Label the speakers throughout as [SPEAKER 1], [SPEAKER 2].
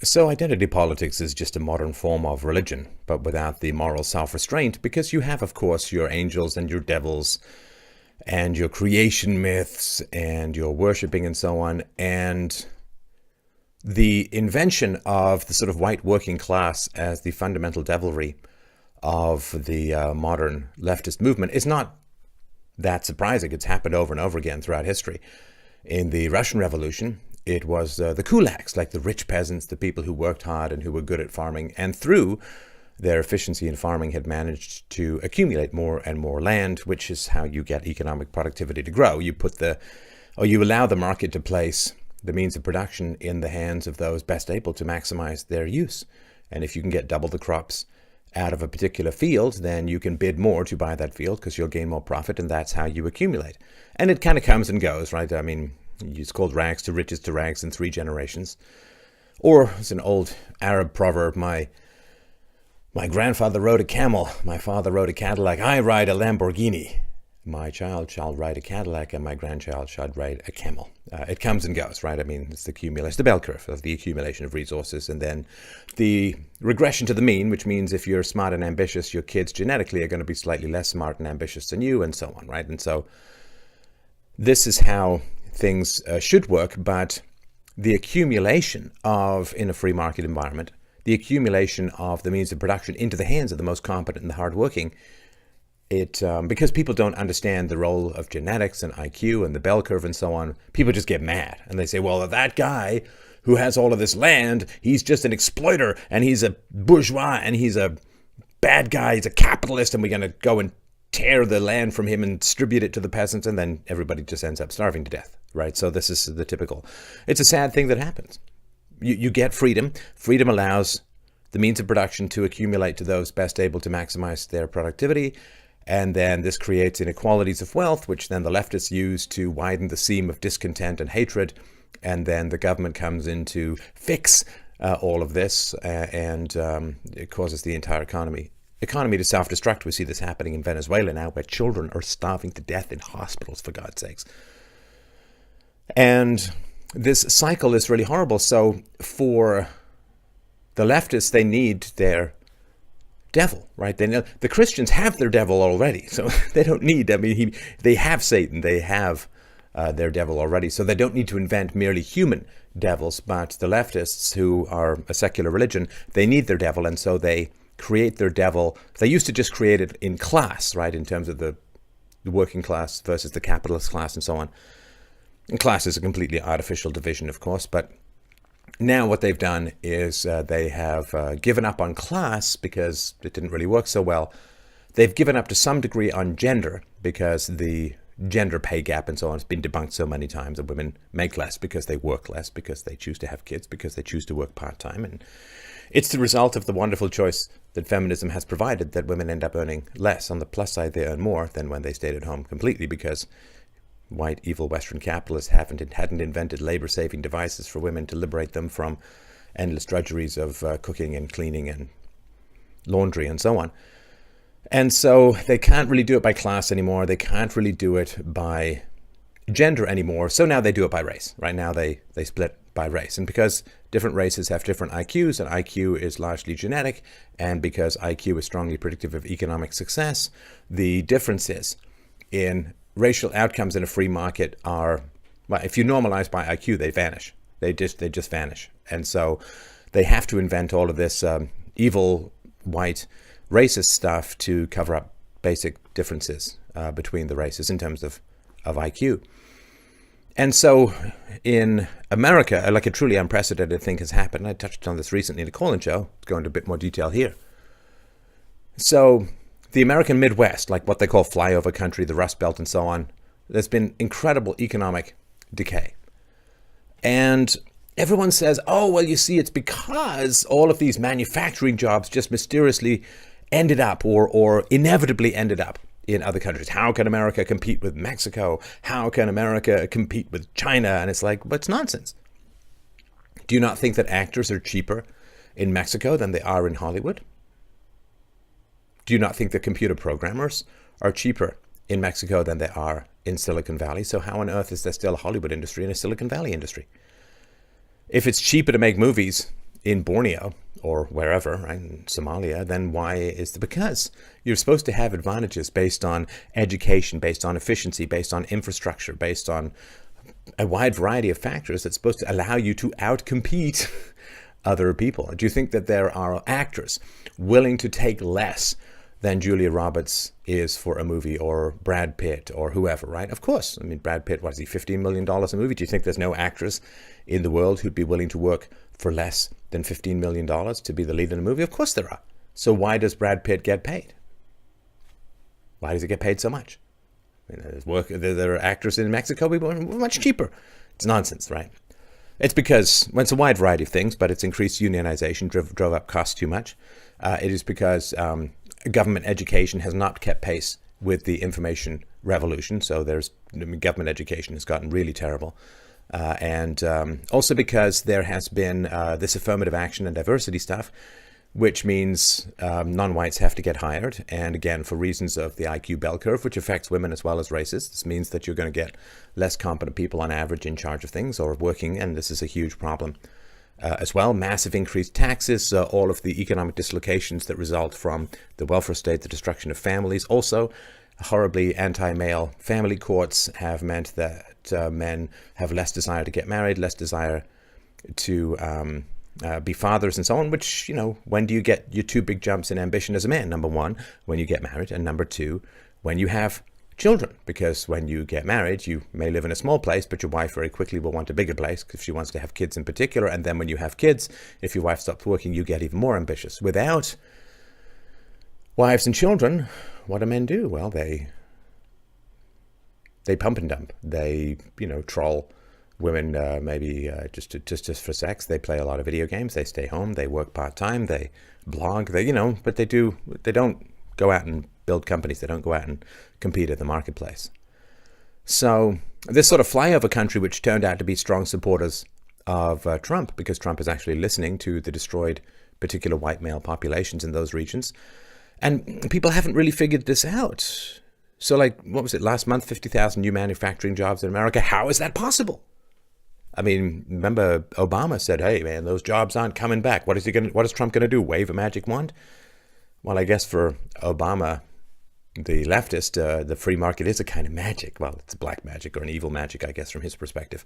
[SPEAKER 1] So identity politics is just a modern form of religion, but without the moral self-restraint, because you have, of course, your angels and your devils and your creation myths and your worshipping and so on. And the invention of the sort of white working class as the fundamental devilry of the modern leftist movement is not that surprising. It's happened over and over again throughout history. In the Russian Revolution, it was the kulaks, like the rich peasants, the people who worked hard and who were good at farming, and through their efficiency in farming had managed to accumulate more and more land, which is how you get economic productivity to grow. You allow the market to place the means of production in the hands of those best able to maximize their use. And if you can get double the crops out of a particular field, then you can bid more to buy that field because you'll gain more profit, and that's how you accumulate. And it kind of comes and goes, right? I mean, it's called rags to riches to rags in 3 generations. Or, it's an old Arab proverb, my grandfather rode a camel, my father rode a Cadillac, I ride a Lamborghini. My child shall ride a Cadillac and my grandchild shall ride a camel. It comes and goes, right? I mean, it's the bell curve of the accumulation of resources, and then the regression to the mean, which means if you're smart and ambitious, your kids genetically are going to be slightly less smart and ambitious than you, and so on, right? And so this is how things should work, but the accumulation of, in a free market environment, the accumulation of the means of production into the hands of the most competent and the hardworking, because people don't understand the role of genetics and IQ and the bell curve and so on, people just get mad and they say, well, that guy who has all of this land, he's just an exploiter and he's a bourgeois and he's a bad guy, he's a capitalist, and we're going to go and tear the land from him and distribute it to the peasants, and then everybody just ends up starving to death, right? So this is the typical, it's a sad thing that happens. You get freedom. Freedom allows the means of production to accumulate to those best able to maximize their productivity, and then this creates inequalities of wealth, which then the leftists use to widen the seam of discontent and hatred, and then the government comes in to fix all of this, and it causes the entire economy to self-destruct. We see this happening in Venezuela now, where children are starving to death in hospitals, for God's sakes. And this cycle is really horrible. So for the leftists, they need their devil, right? The Christians have their devil already, so they don't need, they have Satan, they have their devil already, so they don't need to invent merely human devils. But the leftists, who are a secular religion, they need their devil, and so they create their devil. They used to just create it in class, right, in terms of the working class versus the capitalist class and so on. And class is a completely artificial division, of course, but now what they've done is they have given up on class because it didn't really work so well. They've given up to some degree on gender because the gender pay gap and so on has been debunked so many times, that women make less because they work less, because they choose to have kids, because they choose to work part-time. And it's the result of the wonderful choice that feminism has provided that women end up earning less. On the plus side, they earn more than when they stayed at home completely, because white, evil Western capitalists hadn't invented labor-saving devices for women to liberate them from endless drudgeries of cooking and cleaning and laundry and so on. And so they can't really do it by class anymore. They can't really do it by gender anymore. So now they do it by race. Right now they split by race. And because different races have different IQs, and IQ is largely genetic, and because IQ is strongly predictive of economic success, the differences in racial outcomes in a free market are, well, if you normalize by IQ, they vanish. They just vanish. And so they have to invent all of this evil, white, racist stuff to cover up basic differences between the races in terms of IQ. And so in America, like a truly unprecedented thing has happened. I touched on this recently in a call-in show. Let's go into a bit more detail here. So the American Midwest, like what they call flyover country, the Rust Belt and so on, there's been incredible economic decay. And everyone says, oh, well, you see, it's because all of these manufacturing jobs just mysteriously ended up or inevitably ended up in other countries. How can America compete with Mexico? How can America compete with China? And it's like, but it's nonsense. Do you not think that actors are cheaper in Mexico than they are in Hollywood? Do you not think that computer programmers are cheaper in Mexico than they are in Silicon Valley? So how on earth is there still a Hollywood industry and a Silicon Valley industry? If it's cheaper to make movies in Borneo or wherever, right, in Somalia, then why is it? Because you're supposed to have advantages based on education, based on efficiency, based on infrastructure, based on a wide variety of factors that's supposed to allow you to outcompete other people. Do you think that there are actors willing to take less than Julia Roberts is for a movie, or Brad Pitt, or whoever, right? Of course. I mean, Brad Pitt, what is he, $15 million a movie? Do you think there's no actress in the world who'd be willing to work for less than $15 million to be the lead in a movie? Of course there are. So why does Brad Pitt get paid? Why does he get paid so much? I mean, there are actors in Mexico who are much cheaper. It's nonsense, right? It's because, well, it's a wide variety of things, but it's increased unionization, drove up costs too much. It is because government education has not kept pace with the information revolution. So government education has gotten really terrible. And also because there has been this affirmative action and diversity stuff, which means non-whites have to get hired. And again, for reasons of the IQ bell curve, which affects women as well as races, this means that you're going to get less competent people on average in charge of things or working. And this is a huge problem. As well, massive increased taxes, all of the economic dislocations that result from the welfare state, the destruction of families. Also, horribly anti-male family courts have meant that men have less desire to get married, less desire to be fathers and so on, which, you know, when do you get your two big jumps in ambition as a man? Number one, when you get married, and number two, when you have children, because when you get married, you may live in a small place, but your wife very quickly will want a bigger place if she wants to have kids in particular. And then when you have kids, if your wife stops working, you get even more ambitious. Without wives and children, what do men do? Well, they pump and dump. They, you know, troll women, maybe just for sex. They play a lot of video games. They stay home. They work part-time. They blog. They, you know, but they don't go out and build companies. They don't go out and compete at the marketplace. So this sort of flyover country, which turned out to be strong supporters of Trump, because Trump is actually listening to the destroyed particular white male populations in those regions. And people haven't really figured this out. So like, what was it, last month, 50,000 new manufacturing jobs in America? How is that possible? I mean, remember Obama said, hey man, those jobs aren't coming back. What is Trump going to do? Wave a magic wand? Well, I guess for Obama, the leftist, the free market is a kind of magic. Well, it's a black magic or an evil magic, I guess, from his perspective.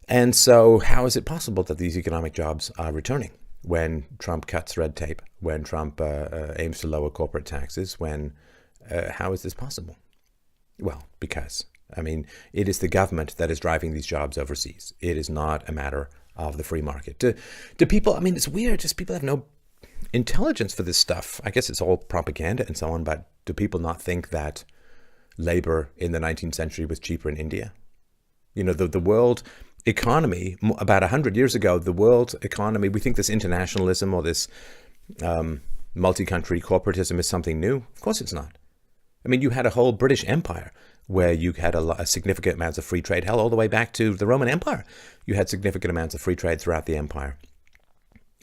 [SPEAKER 1] And so how is it possible that these economic jobs are returning when Trump cuts red tape, when Trump aims to lower corporate taxes, how is this possible? Well, because, I mean, it is the government that is driving these jobs overseas. It is not a matter of the free market. Do people, I mean, it's weird, just people have no intelligence for this stuff. I guess it's all propaganda and so on, but do people not think that labor in the 19th century was cheaper in India? You know, the world economy, about 100 years ago, the world economy, we think this internationalism or this multi-country corporatism is something new. Of course it's not. I mean, you had a whole British Empire where you had a significant amounts of free trade, hell, all the way back to the Roman Empire. You had significant amounts of free trade throughout the empire.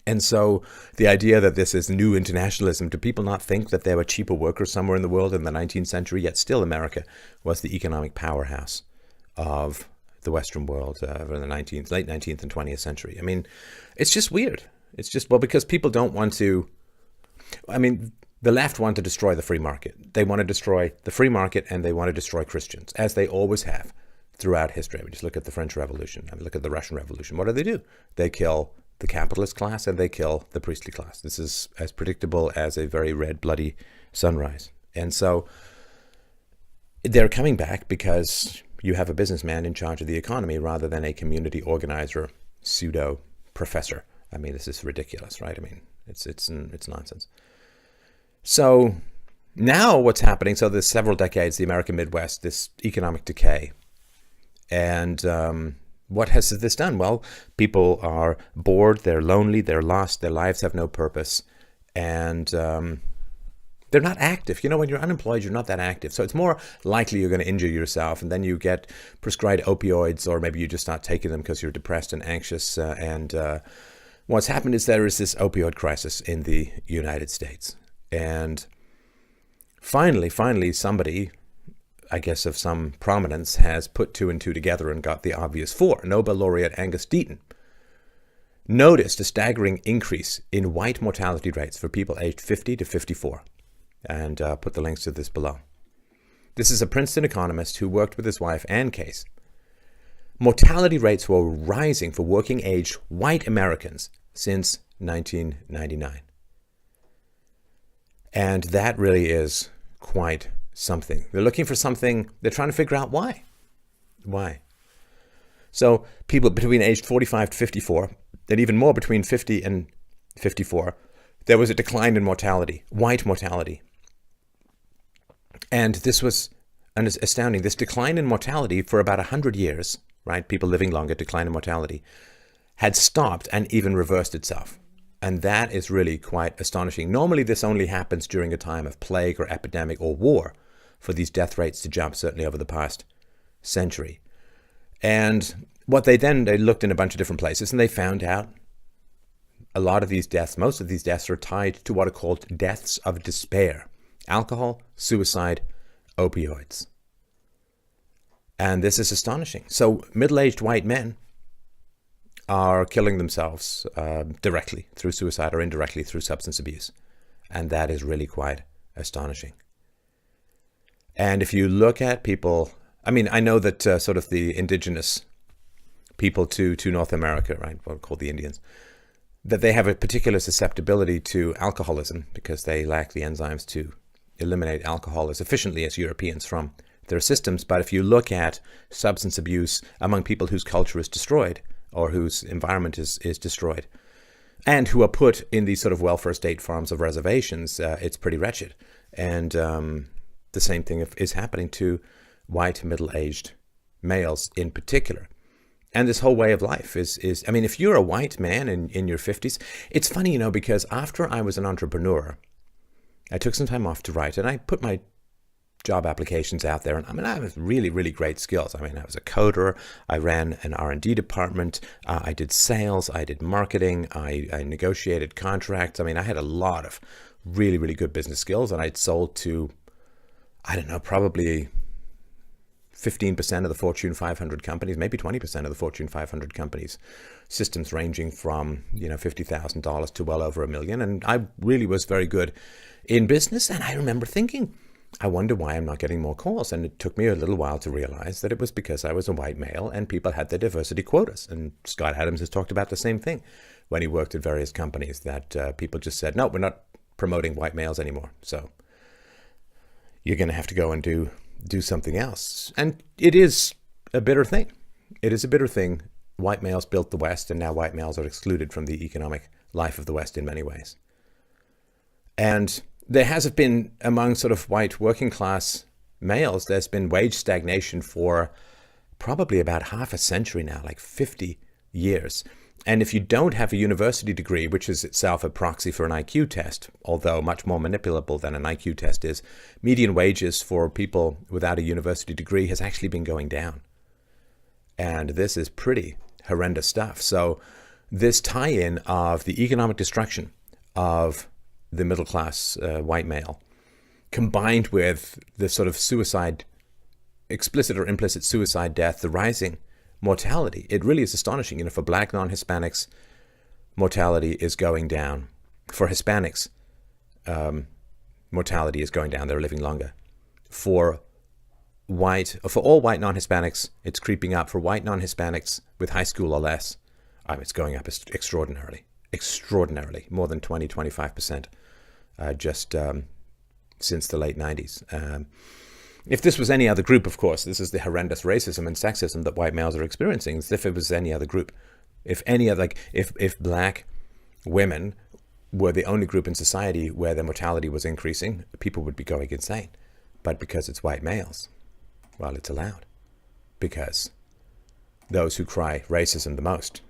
[SPEAKER 1] And so the idea that this is new internationalism, do people not think that there were cheaper workers somewhere in the world in the 19th century? Yet still America was the economic powerhouse of the Western world in the late 19th and 20th century. I mean, it's just weird. It's just, well, because people don't want to, I mean, the left want to destroy the free market. They want to destroy the free market and they want to destroy Christians, as they always have throughout history. I mean, just look at the French Revolution. I mean, look at the Russian Revolution. What do? They kill the capitalist class and they kill the priestly class. This is as predictable as a very red, bloody sunrise. And so they're coming back because you have a businessman in charge of the economy rather than a community organizer, pseudo professor. I mean, this is ridiculous, right? I mean, it's nonsense. So now what's happening, so there's several decades, the American Midwest, this economic decay. And what has this done? Well, people are bored, they're lonely, they're lost, their lives have no purpose, and they're not active. You know, when you're unemployed, you're not that active. So it's more likely you're going to injure yourself, and then you get prescribed opioids, or maybe you just start taking them because you're depressed and anxious. And what's happened is there is this opioid crisis in the United States. And finally, somebody, I guess of some prominence, has put two and two together and got the obvious four. Nobel laureate Angus Deaton noticed a staggering increase in white mortality rates for people aged 50 to 54. And put the links to this below. This is a Princeton economist who worked with his wife, Ann Case. Mortality rates were rising for working-age white Americans since 1999. And that really is quite something. They're looking for something, they're trying to figure out why. Why? So people between age 45 to 54, and even more between 50 and 54, there was a decline in mortality, white mortality. And this was astounding. This decline in mortality for about 100 years, right? People living longer, decline in mortality, had stopped and even reversed itself. And that is really quite astonishing. Normally, this only happens during a time of plague or epidemic or war for these death rates to jump, certainly over the past century. And what they looked in a bunch of different places and they found out a lot of these deaths, most of these deaths are tied to what are called deaths of despair. Alcohol, suicide, opioids. And this is astonishing. So middle-aged white men are killing themselves directly through suicide or indirectly through substance abuse. And that is really quite astonishing. And if you look at people, I mean, I know that sort of the indigenous people to North America, right, what are called the Indians, that they have a particular susceptibility to alcoholism because they lack the enzymes to eliminate alcohol as efficiently as Europeans from their systems. But if you look at substance abuse among people whose culture is destroyed or whose environment is destroyed and who are put in these sort of welfare state farms of reservations, it's pretty wretched. And the same thing is happening to white middle-aged males in particular. And this whole way of life is I mean, if you're a white man in your 50s, it's funny, you know, because after I was an entrepreneur, I took some time off to write and I put my job applications out there. And I mean, I have really, really great skills. I mean, I was a coder. I ran an R&D department. I did sales. I did marketing. I negotiated contracts. I mean, I had a lot of really, really good business skills and I'd sold to, I don't know, probably 15% of the Fortune 500 companies, maybe 20% of the Fortune 500 companies, systems ranging from, you know, $50,000 to well over $1 million. And I really was very good in business. And I remember thinking, I wonder why I'm not getting more calls. And it took me a little while to realize that it was because I was a white male and people had their diversity quotas. And Scott Adams has talked about the same thing when he worked at various companies, that people just said, no, we're not promoting white males anymore. So you're going to have to go and do something else. And it is a bitter thing. It is a bitter thing. White males built the West, and now white males are excluded from the economic life of the West in many ways. And there has been, among sort of white working class males, there's been wage stagnation for probably about half a century now, like 50 years. And if you don't have a university degree, which is itself a proxy for an IQ test, although much more manipulable than an IQ test is, median wages for people without a university degree has actually been going down. And this is pretty horrendous stuff. So this tie-in of the economic destruction of the middle class white male, combined with the sort of suicide, explicit or implicit suicide death, the rising mortality, it really is astonishing. You know, for black non-Hispanics, mortality is going down. For Hispanics, mortality is going down. They're living longer. For all white non-Hispanics, it's creeping up. For white non-Hispanics with high school or less, it's going up extraordinarily, more than 20-25% just since the late 90s. If this was any other group, of course, this is the horrendous racism and sexism that white males are experiencing. As if it was any other group. If black women were the only group in society where their mortality was increasing, people would be going insane. But because it's white males, well, it's allowed. Because those who cry racism the most